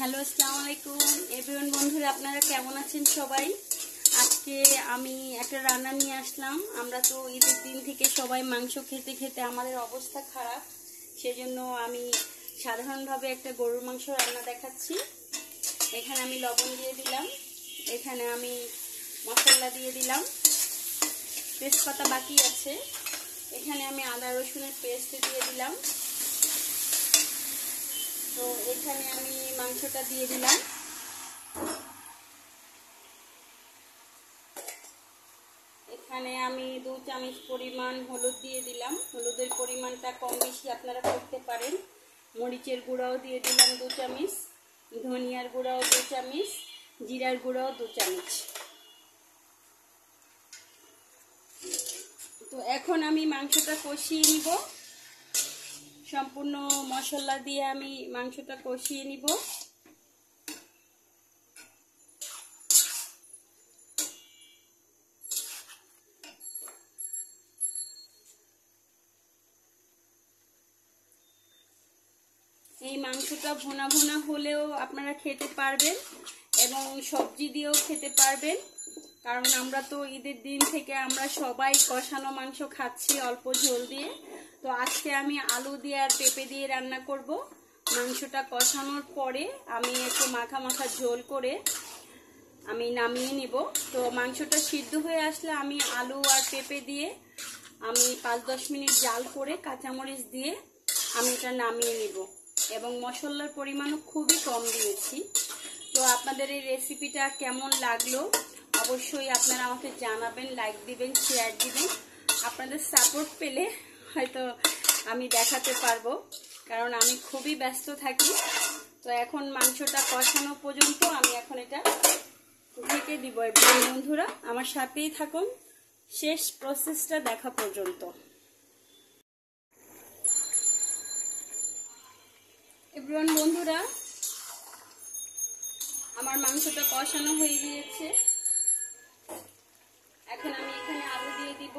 Hello, আসসালামু আলাইকুম everyone. বন্ধুরা, আপনারা কেমন আছেন সবাই? আজকে আমি একটা রান্না নিয়ে আসলাম। আমরা তো ঈদের দিন থেকে সবাই মাংস খেতে খেতে আমাদের অবস্থা খারাপ, সেজন্য আমি সাধারণভাবে একটা গরুর মাংস রান্না দেখাচ্ছি। এখানে আমি লবণ দিয়ে দিলাম, এখানে আমি মশলা দিয়ে দিলাম, তেজপাতা বাকি আছে, এখানে আমি আদা রসুনের পেস্ট দিয়ে দিলাম। তো এখানে আমি মাংসটা দিয়ে দিলাম। এখানে আমি 2 চামচ পরিমাণ হলুদ দিয়ে দিলাম। হলুদের পরিমাণটা কম বেশি আপনারা করতে পারেন। মরিচের গুঁড়াও দিয়ে দিলাম 2 চামচ, ধনিয়ার গুঁড়াও 2 চামচ, জিরার গুঁড়াও 2 চামচ। তো এখন আমি মাংসটা কষিয়ে নিব। সম্পূর্ণ মশলা দিয়ে আমি মাংসটা কষিয়ে নিব। এই মাংসটা ভুনা ভুনা হলেও আপনারা খেতে পারবেন এবং সবজি দিয়েও খেতে পারবেন, কারণ আমরা তো ঈদের দিন থেকে আমরা সবাই কষানো মাংস খাচ্ছি অল্প ঝোল দিয়ে। তো আজকে আমি আলু দিয়ে আর পেঁপে দিয়ে রান্না করব। মাংসটা কষানোর পরে আমি একটু মাখা মাখা ঝোল করে আমি নামিয়ে নিব। তো মাংসটা সিদ্ধ হয়ে আসলে আমি আলু আর পেঁপে দিয়ে আমি 5-10 মিনিট জাল করে কাঁচামরিচ দিয়ে আমি এটা নামিয়ে নিব এবং মশলার পরিমাণও খুবই কম দিয়েছি। তো আপনাদের এই রেসিপিটা কেমন লাগলো অবশ্যই আপনারা আমাকে জানাবেন, লাইক দিবেন, শেয়ার দিবেন। আপনাদের সাপোর্ট পেলে হয়তো আমি দেখাতে পারবো, কারণ আমি খুবই ব্যস্ত থাকি। তো এখন মাংসটা কষানো পর্যন্ত আমি এখন এটা ঢেকে দিব। বন্ধুরা, আমার সাথেই থাকুন শেষ প্রসেসটা দেখা পর্যন্ত। এভরিওয়ান বন্ধুরা, আমার মাংসটা কষানো হয়ে গিয়েছে। এখন আমি এখানে আলু দিয়ে দিব,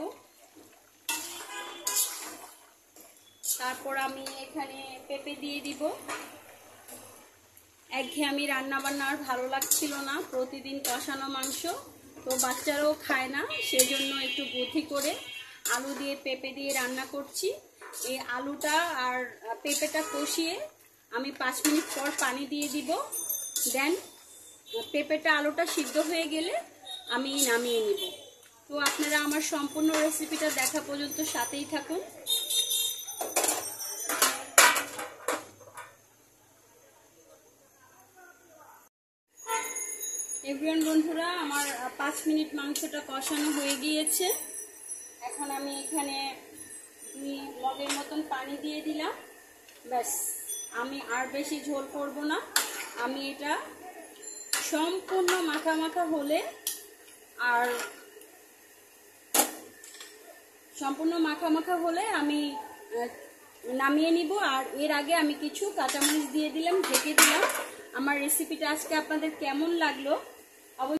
তারপর আমি এখানে পেঁপে দিয়ে দিব। একঘেয়েমি রান্না বান্না আর ভালো লাগছিল না, প্রতিদিন কষানো মাংস তো বাচ্চারাও খায় না, সেজন্য একটু বুদ্ধি করে আলু দিয়ে পেঁপে দিয়ে রান্না করছি। এই আলুটা আর পেঁপেটা কষিয়ে আমি 5 মিনিট পর পানি দিয়ে দিব। দেন পেঁপেটা আলুটা সিদ্ধ হয়ে গেলে আমি নামিয়ে নিব। তো আপনারা আমার সম্পূর্ণ রেসিপিটা দেখা পর্যন্ত সাথেই থাকুন। এভরিওয়ান বন্ধুরা, আমার 5 মিনিট মাংসটা কষানো হয়ে গিয়েছে। এখন আমি এখানে 2 মগের মতন পানি দিয়ে দিলাম। ব্যাস, আমি আর বেশি ঝোল করব না। আমি এটা সম্পূর্ণ মাখা মাখা হলে আর সম্পূর্ণ মাখা মাখা হলে আমি নামিয়ে নিব। আর এর আগে আমি কিছু কাঁচামরিচ দিয়ে দিলাম, ঢেকে দিলাম। আমার রেসিপিটা আজকে আপনাদের কেমন লাগলো